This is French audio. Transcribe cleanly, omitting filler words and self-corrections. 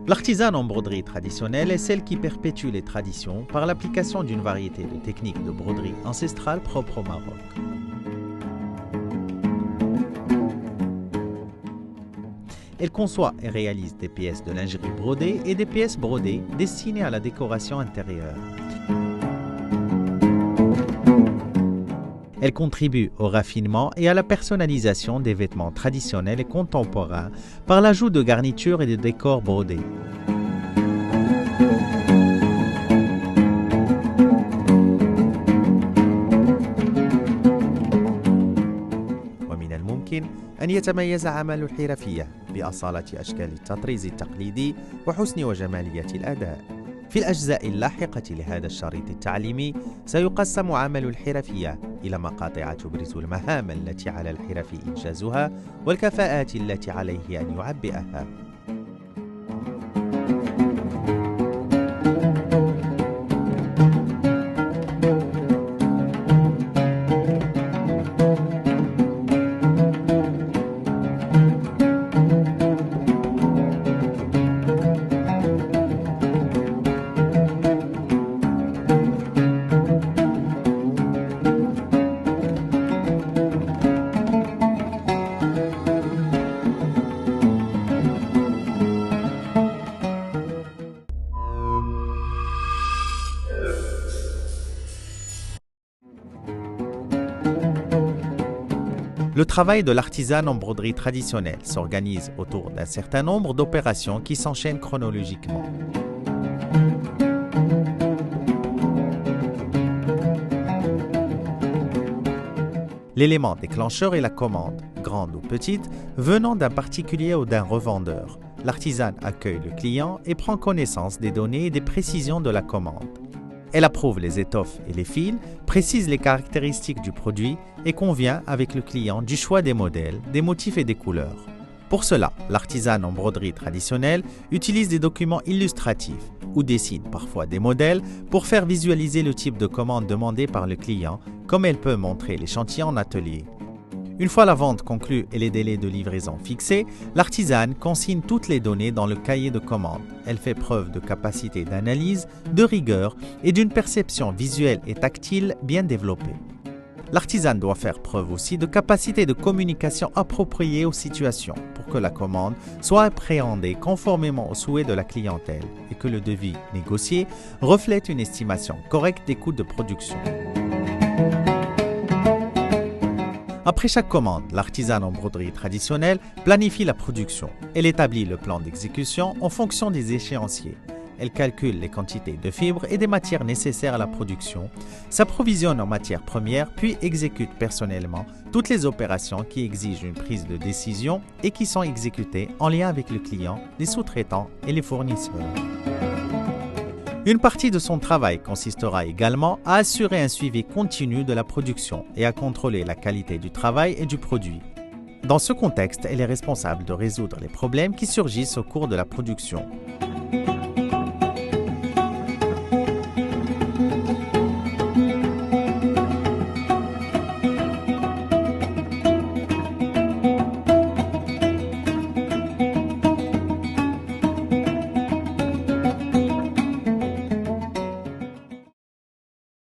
L'artisanat en broderie traditionnelle est celle qui perpétue les traditions par l'application d'une variété de techniques de broderie ancestrales propres au Maroc. Elle conçoit et réalise des pièces de lingerie brodées et des pièces brodées destinées à la décoration intérieure. Elle contribue au raffinement et à la personnalisation des vêtements traditionnels et contemporains par l'ajout de garnitures et de décors brodés. ومن الممكن أن يتميز عمل الحرفية بأصالة أشكال التطريز التقليدي وحسن وجمالية الأداء. في الأجزاء اللاحقة لهذا الشريط التعليمي سيقسم عمل الحرفية إلى مقاطع تبرز المهام التي على الحرف إنجازها والكفاءات التي عليه أن يعبئها. Le travail de l'artisan en broderie traditionnelle s'organise autour d'un certain nombre d'opérations qui s'enchaînent chronologiquement. L'élément déclencheur est la commande, grande ou petite, venant d'un particulier ou d'un revendeur. L'artisan accueille le client et prend connaissance des données et des précisions de la commande. Elle approuve les étoffes et les fils, précise les caractéristiques du produit et convient avec le client du choix des modèles, des motifs et des couleurs. Pour cela, l'artisan en broderie traditionnelle utilise des documents illustratifs ou dessine parfois des modèles pour faire visualiser le type de commande demandée par le client, comme elle peut montrer l'échantillon en atelier. Une fois la vente conclue et les délais de livraison fixés, l'artisane consigne toutes les données dans le cahier de commande. Elle fait preuve de capacité d'analyse, de rigueur et d'une perception visuelle et tactile bien développée. L'artisane doit faire preuve aussi de capacité de communication appropriée aux situations pour que la commande soit appréhendée conformément aux souhaits de la clientèle et que le devis négocié reflète une estimation correcte des coûts de production. Après chaque commande, l'artisan en broderie traditionnelle planifie la production. Elle établit le plan d'exécution en fonction des échéanciers. Elle calcule les quantités de fibres et des matières nécessaires à la production, s'approvisionne en matières premières puis exécute personnellement toutes les opérations qui exigent une prise de décision et qui sont exécutées en lien avec le client, les sous-traitants et les fournisseurs. Une partie de son travail consistera également à assurer un suivi continu de la production et à contrôler la qualité du travail et du produit. Dans ce contexte, elle est responsable de résoudre les problèmes qui surgissent au cours de la production.